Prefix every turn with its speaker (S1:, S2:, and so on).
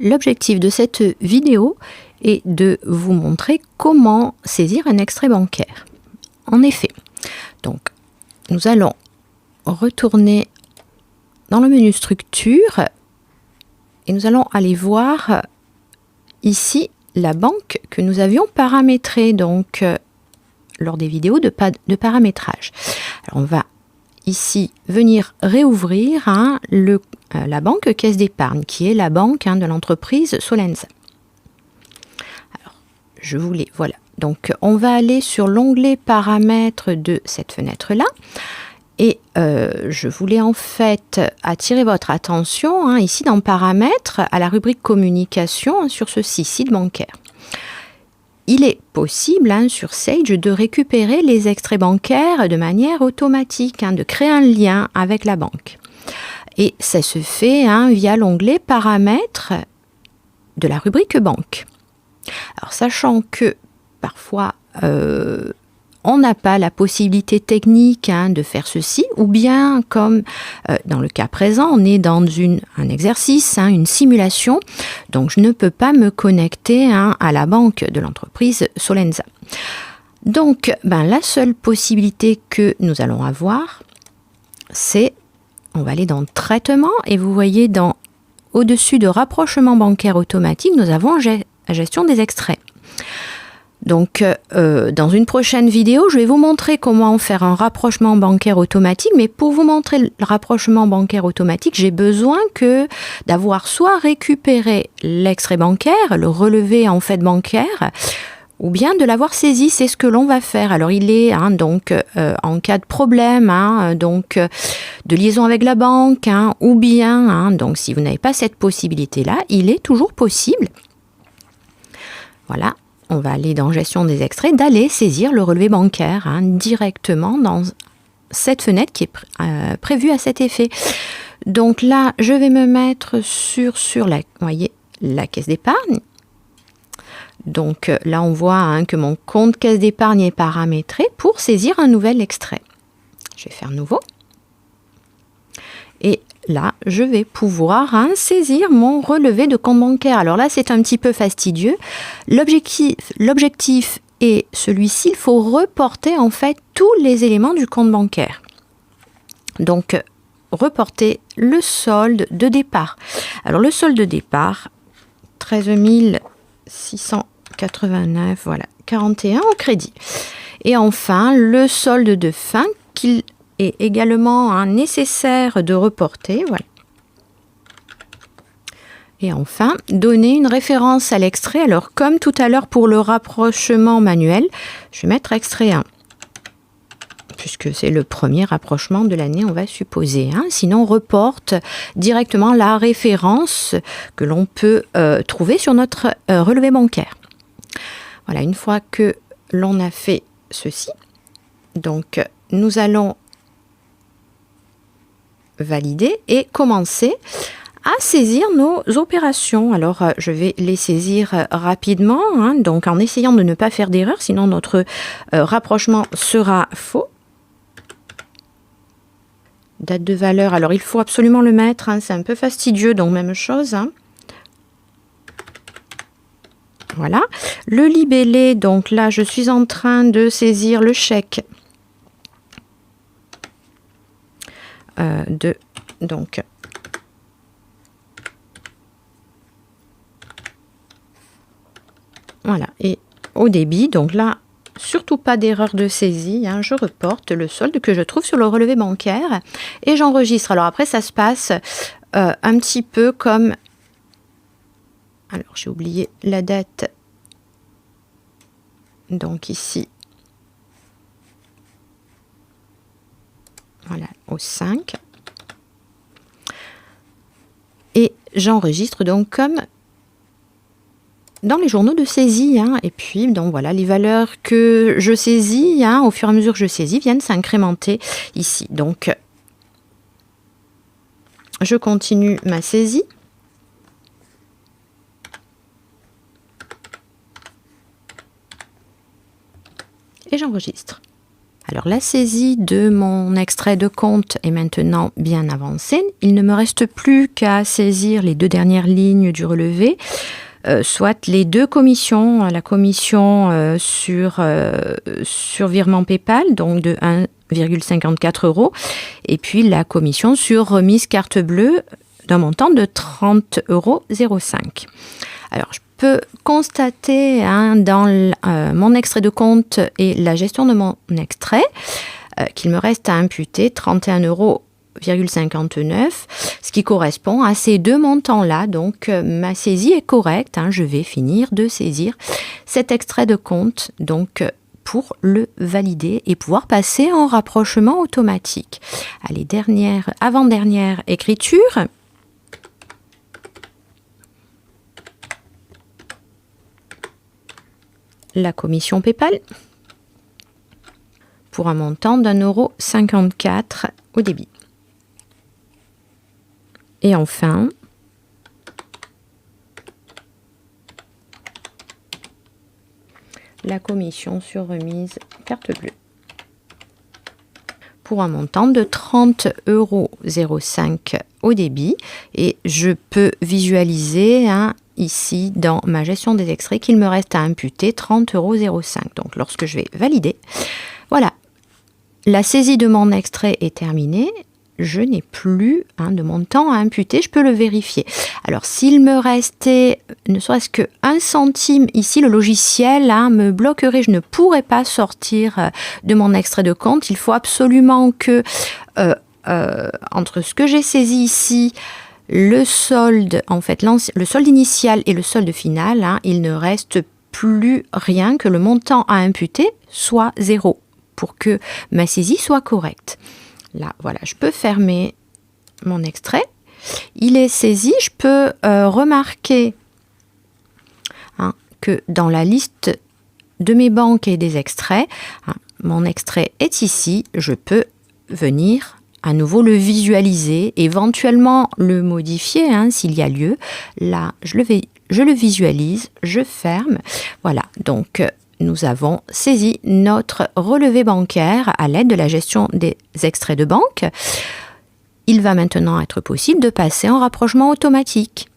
S1: L'objectif de cette vidéo est de vous montrer comment saisir un extrait bancaire. En effet, donc nous allons retourner dans le menu structure et nous allons aller voir ici la banque que nous avions paramétrée donc lors des vidéos de paramétrage. Alors on va ici venir réouvrir la banque Caisse d'épargne qui est la banque de l'entreprise Solenza. Alors je voulais, voilà, donc on va aller sur l'onglet paramètres de cette fenêtre là. Et je voulais en fait attirer votre attention ici dans paramètres à la rubrique communication sur ce site bancaire. Il est possible sur Sage de récupérer les extraits bancaires de manière automatique, de créer un lien avec la banque. Et ça se fait via l'onglet paramètres de la rubrique banque. Alors sachant que parfois on n'a pas la possibilité technique de faire ceci, ou bien comme dans le cas présent, on est dans un exercice, une simulation, donc je ne peux pas me connecter à la banque de l'entreprise Solenza. Donc la seule possibilité que nous allons avoir, c'est, on va aller dans traitement, et vous voyez au-dessus de rapprochement bancaire automatique, nous avons gestion des extraits. Donc, dans une prochaine vidéo, je vais vous montrer comment faire un rapprochement bancaire automatique. Mais pour vous montrer le rapprochement bancaire automatique, j'ai besoin d'avoir soit récupéré l'extrait bancaire, le relevé en fait bancaire, ou bien de l'avoir saisi. C'est ce que l'on va faire. Alors, il est donc en cas de problème, de liaison avec la banque, ou bien donc si vous n'avez pas cette possibilité-là, il est toujours possible. Voilà. On va aller dans gestion des extraits, d'aller saisir le relevé bancaire directement dans cette fenêtre qui est prévue à cet effet. Donc là, je vais me mettre sur la caisse d'épargne. Donc là, on voit que mon compte caisse d'épargne est paramétré pour saisir un nouvel extrait. Je vais faire nouveau. Et là, je vais pouvoir saisir mon relevé de compte bancaire. Alors là, c'est un petit peu fastidieux. L'objectif est celui-ci, il faut reporter en fait tous les éléments du compte bancaire. Donc, reporter le solde de départ. Alors, le solde de départ, 13 689, voilà, 41 au crédit. Et enfin, le solde de fin qu'il est également nécessaire de reporter. Voilà. Et enfin, donner une référence à l'extrait. Alors, comme tout à l'heure pour le rapprochement manuel, je vais mettre extrait 1. Puisque c'est le premier rapprochement de l'année, on va supposer. Sinon, on reporte directement la référence que l'on peut trouver sur notre relevé bancaire. Voilà, une fois que l'on a fait ceci, donc nous allons valider et commencer à saisir nos opérations. Alors, je vais les saisir rapidement, donc en essayant de ne pas faire d'erreur, sinon notre rapprochement sera faux. Date de valeur, alors il faut absolument le mettre, c'est un peu fastidieux, donc même chose. Voilà. Le libellé, donc là, je suis en train de saisir le chèque donc voilà, et au débit, donc là, surtout pas d'erreur de saisie, je reporte le solde que je trouve sur le relevé bancaire et j'enregistre. Alors après, ça se passe un petit peu comme, alors j'ai oublié la date, donc ici, voilà, au 5. Et j'enregistre donc comme dans les journaux de saisie. Et puis, donc voilà, les valeurs que je saisis, au fur et à mesure que je saisis, viennent s'incrémenter ici. Donc, je continue ma saisie. Et j'enregistre. Alors la saisie de mon extrait de compte est maintenant bien avancée. Il ne me reste plus qu'à saisir les 2 dernières lignes du relevé, soit les 2 commissions, la commission sur virement PayPal, donc de 1,54 €, et puis la commission sur remise carte bleue d'un montant de 30,05 €. Alors, je peux constater dans mon extrait de compte et la gestion de mon extrait qu'il me reste à imputer 31,59 €, ce qui correspond à ces 2 montants-là. Donc, ma saisie est correcte. Je vais finir de saisir cet extrait de compte donc, pour le valider et pouvoir passer en rapprochement automatique. Allez, avant-dernière écriture. La commission PayPal pour un montant d'1,54 € au débit. Et enfin, la commission sur remise carte bleue pour un montant de 30,05 € au débit. Et je peux visualiser ici dans ma gestion des extraits qu'il me reste à imputer 30,05 €. Donc lorsque je vais valider, voilà, la saisie de mon extrait est terminée. Je n'ai plus de montant à imputer, je peux le vérifier. Alors s'il me restait ne serait-ce que 1 centime ici, le logiciel me bloquerait, je ne pourrais pas sortir de mon extrait de compte. Il faut absolument que entre ce que j'ai saisi ici, le solde, en fait, le solde initial et le solde final, il ne reste plus rien, que le montant à imputer soit 0 pour que ma saisie soit correcte. Là, voilà, je peux fermer mon extrait. Il est saisi. Je peux remarquer que dans la liste de mes banques et des extraits, mon extrait est ici. Je peux venir à nouveau le visualiser, éventuellement le modifier s'il y a lieu. Là, je le visualise, je ferme. Voilà, donc nous avons saisi notre relevé bancaire à l'aide de la gestion des extraits de banque. Il va maintenant être possible de passer en rapprochement automatique.